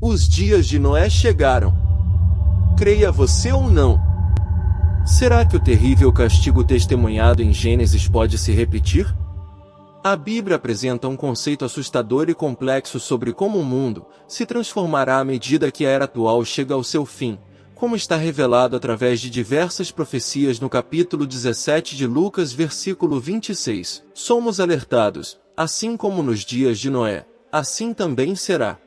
Os dias de Noé chegaram. Creia você ou não. Será que o terrível castigo testemunhado em Gênesis pode se repetir? A Bíblia apresenta um conceito assustador e complexo sobre como o mundo se transformará à medida que a era atual chega ao seu fim, como está revelado através de diversas profecias no capítulo 17 de Lucas, versículo 26. Somos alertados, assim como nos dias de Noé, assim também será.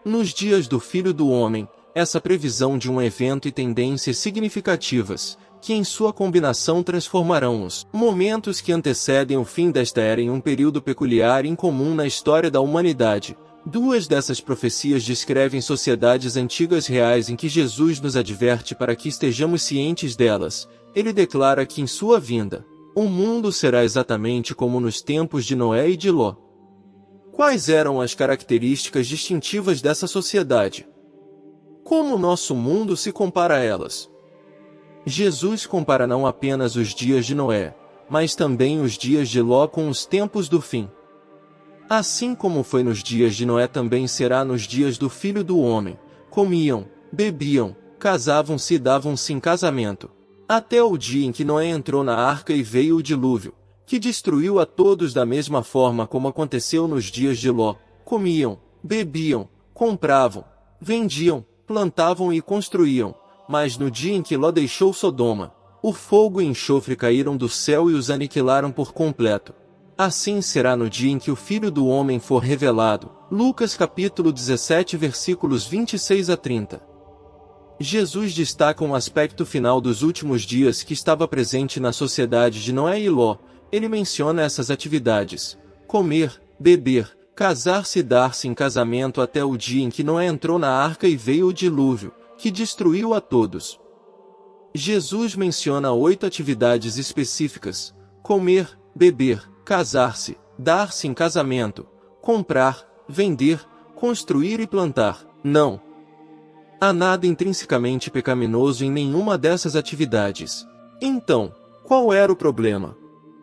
Nos dias do Filho do Homem, essa previsão de um evento e tendências significativas, que em sua combinação transformarão os momentos que antecedem o fim desta era em um período peculiar e incomum na história da humanidade. Duas dessas profecias descrevem sociedades antigas reais em que Jesus nos adverte para que estejamos cientes delas. Ele declara que em sua vinda, o mundo será exatamente como nos tempos de Noé e de Ló. Quais eram as características distintivas dessa sociedade? Como o nosso mundo se compara a elas? Jesus compara não apenas os dias de Noé, mas também os dias de Ló com os tempos do fim. Assim como foi nos dias de Noé, também será nos dias do Filho do Homem. Comiam, bebiam, casavam-se e davam-se em casamento, até o dia em que Noé entrou na arca e veio o dilúvio, que destruiu a todos da mesma forma como aconteceu nos dias de Ló. Comiam, bebiam, compravam, vendiam, plantavam e construíam. Mas no dia em que Ló deixou Sodoma, o fogo e enxofre caíram do céu e os aniquilaram por completo. Assim será no dia em que o Filho do Homem for revelado. Lucas capítulo 17 versículos 26 a 30. Jesus destaca um aspecto final dos últimos dias que estava presente na sociedade de Noé e Ló. Ele menciona essas atividades: comer, beber, casar-se e dar-se em casamento até o dia em que Noé entrou na arca e veio o dilúvio, que destruiu a todos. Jesus menciona 8 atividades específicas: comer, beber, casar-se, dar-se em casamento, comprar, vender, construir e plantar. Não há nada intrinsecamente pecaminoso em nenhuma dessas atividades. Então, qual era o problema?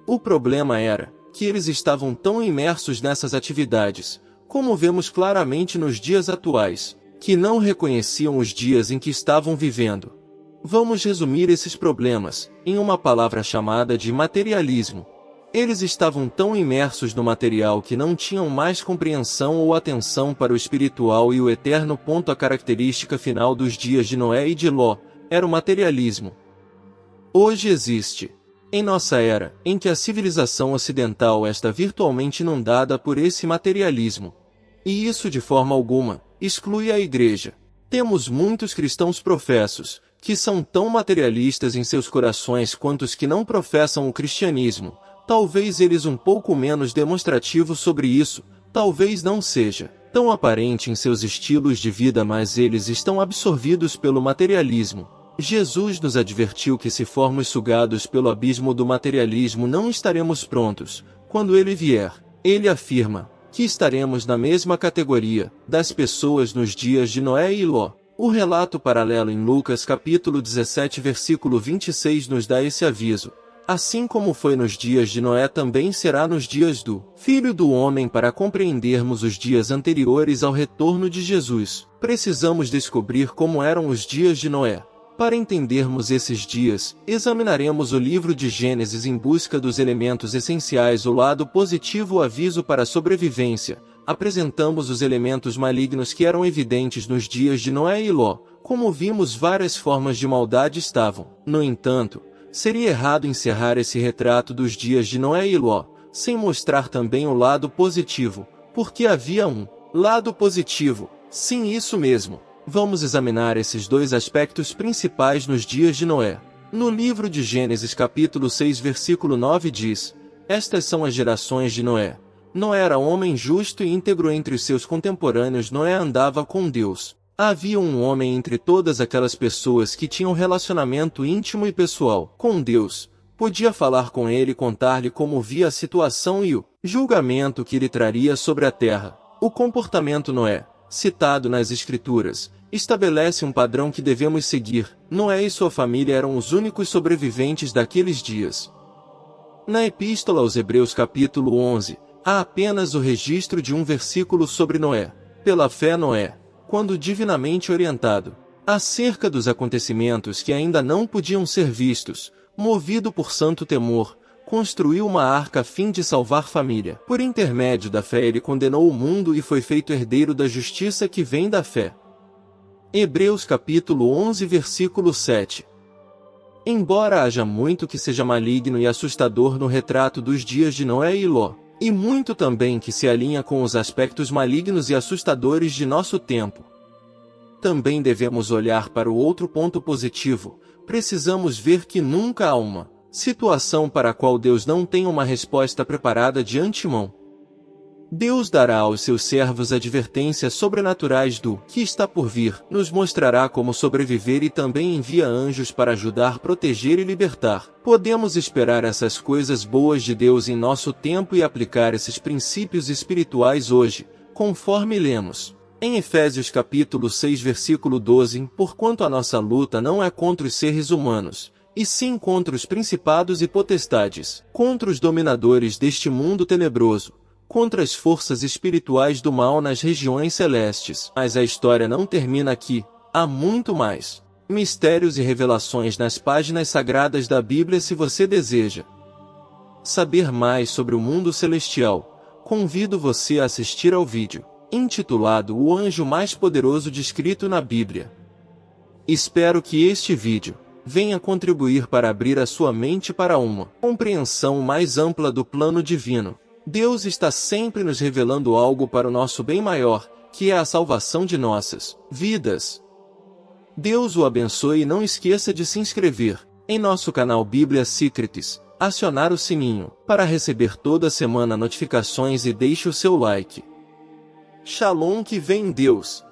O problema era que eles estavam tão imersos nessas atividades, como vemos claramente nos dias atuais, que não reconheciam os dias em que estavam vivendo. Vamos resumir esses problemas em uma palavra chamada de materialismo. Eles estavam tão imersos no material que não tinham mais compreensão ou atenção para o espiritual e o eterno. A característica final dos dias de Noé e de Ló era o materialismo. Hoje existe, em nossa era, em que a civilização ocidental está virtualmente inundada por esse materialismo. E isso de forma alguma exclui a Igreja. Temos muitos cristãos professos, que são tão materialistas em seus corações quanto os que não professam o cristianismo. Talvez eles um pouco menos demonstrativos sobre isso, talvez não seja tão aparente em seus estilos de vida, mas eles estão absorvidos pelo materialismo. Jesus nos advertiu que se formos sugados pelo abismo do materialismo não estaremos prontos. Quando ele vier, ele afirma que estaremos na mesma categoria das pessoas nos dias de Noé e Ló. O relato paralelo em Lucas capítulo 17 versículo 26 nos dá esse aviso. Assim como foi nos dias de Noé, também será nos dias do Filho do Homem. Para compreendermos os dias anteriores ao retorno de Jesus, precisamos descobrir como eram os dias de Noé. Para entendermos esses dias, examinaremos o livro de Gênesis em busca dos elementos essenciais. O lado positivo, o aviso para a sobrevivência. Apresentamos os elementos malignos que eram evidentes nos dias de Noé e Ló. Como vimos, várias formas de maldade estavam. No entanto, seria errado encerrar esse retrato dos dias de Noé e Ló sem mostrar também o lado positivo, porque havia um lado positivo. Sim, isso mesmo. Vamos examinar esses dois aspectos principais nos dias de Noé. No livro de Gênesis capítulo 6 versículo 9 diz: estas são as gerações de Noé. Noé era homem justo e íntegro entre os seus contemporâneos. Noé andava com Deus. Havia um homem entre todas aquelas pessoas que tinham relacionamento íntimo e pessoal com Deus. Podia falar com ele, contar-lhe como via a situação e o julgamento que ele traria sobre a terra. O comportamento Noé, citado nas Escrituras, estabelece um padrão que devemos seguir. Noé e sua família eram os únicos sobreviventes daqueles dias. Na Epístola aos Hebreus capítulo 11, há apenas o registro de um versículo sobre Noé. Pela fé Noé, quando divinamente orientado acerca dos acontecimentos que ainda não podiam ser vistos, movido por santo temor, construiu uma arca a fim de salvar família. Por intermédio da fé ele condenou o mundo e foi feito herdeiro da justiça que vem da fé. Hebreus capítulo 11 versículo 7. Embora haja muito que seja maligno e assustador no retrato dos dias de Noé e Ló, e muito também que se alinha com os aspectos malignos e assustadores de nosso tempo, também devemos olhar para o outro ponto positivo. Precisamos ver que nunca há uma situação para a qual Deus não tem uma resposta preparada de antemão. Deus dará aos seus servos advertências sobrenaturais do que está por vir, nos mostrará como sobreviver e também envia anjos para ajudar, proteger e libertar. Podemos esperar essas coisas boas de Deus em nosso tempo e aplicar esses princípios espirituais hoje, conforme lemos em Efésios capítulo 6 versículo 12, porquanto a nossa luta não é contra os seres humanos, e sim contra os principados e potestades, contra os dominadores deste mundo tenebroso, contra as forças espirituais do mal nas regiões celestes. Mas a história não termina aqui, há muito mais mistérios e revelações nas páginas sagradas da Bíblia. Se você deseja saber mais sobre o mundo celestial, convido você a assistir ao vídeo intitulado O Anjo Mais Poderoso descrito na Bíblia. Espero que este vídeo venha contribuir para abrir a sua mente para uma compreensão mais ampla do plano divino. Deus está sempre nos revelando algo para o nosso bem maior, que é a salvação de nossas vidas. Deus o abençoe e não esqueça de se inscrever em nosso canal Bíblia Secrets, acionar o sininho para receber toda semana notificações e deixe o seu like. Shalom, que vem em Deus.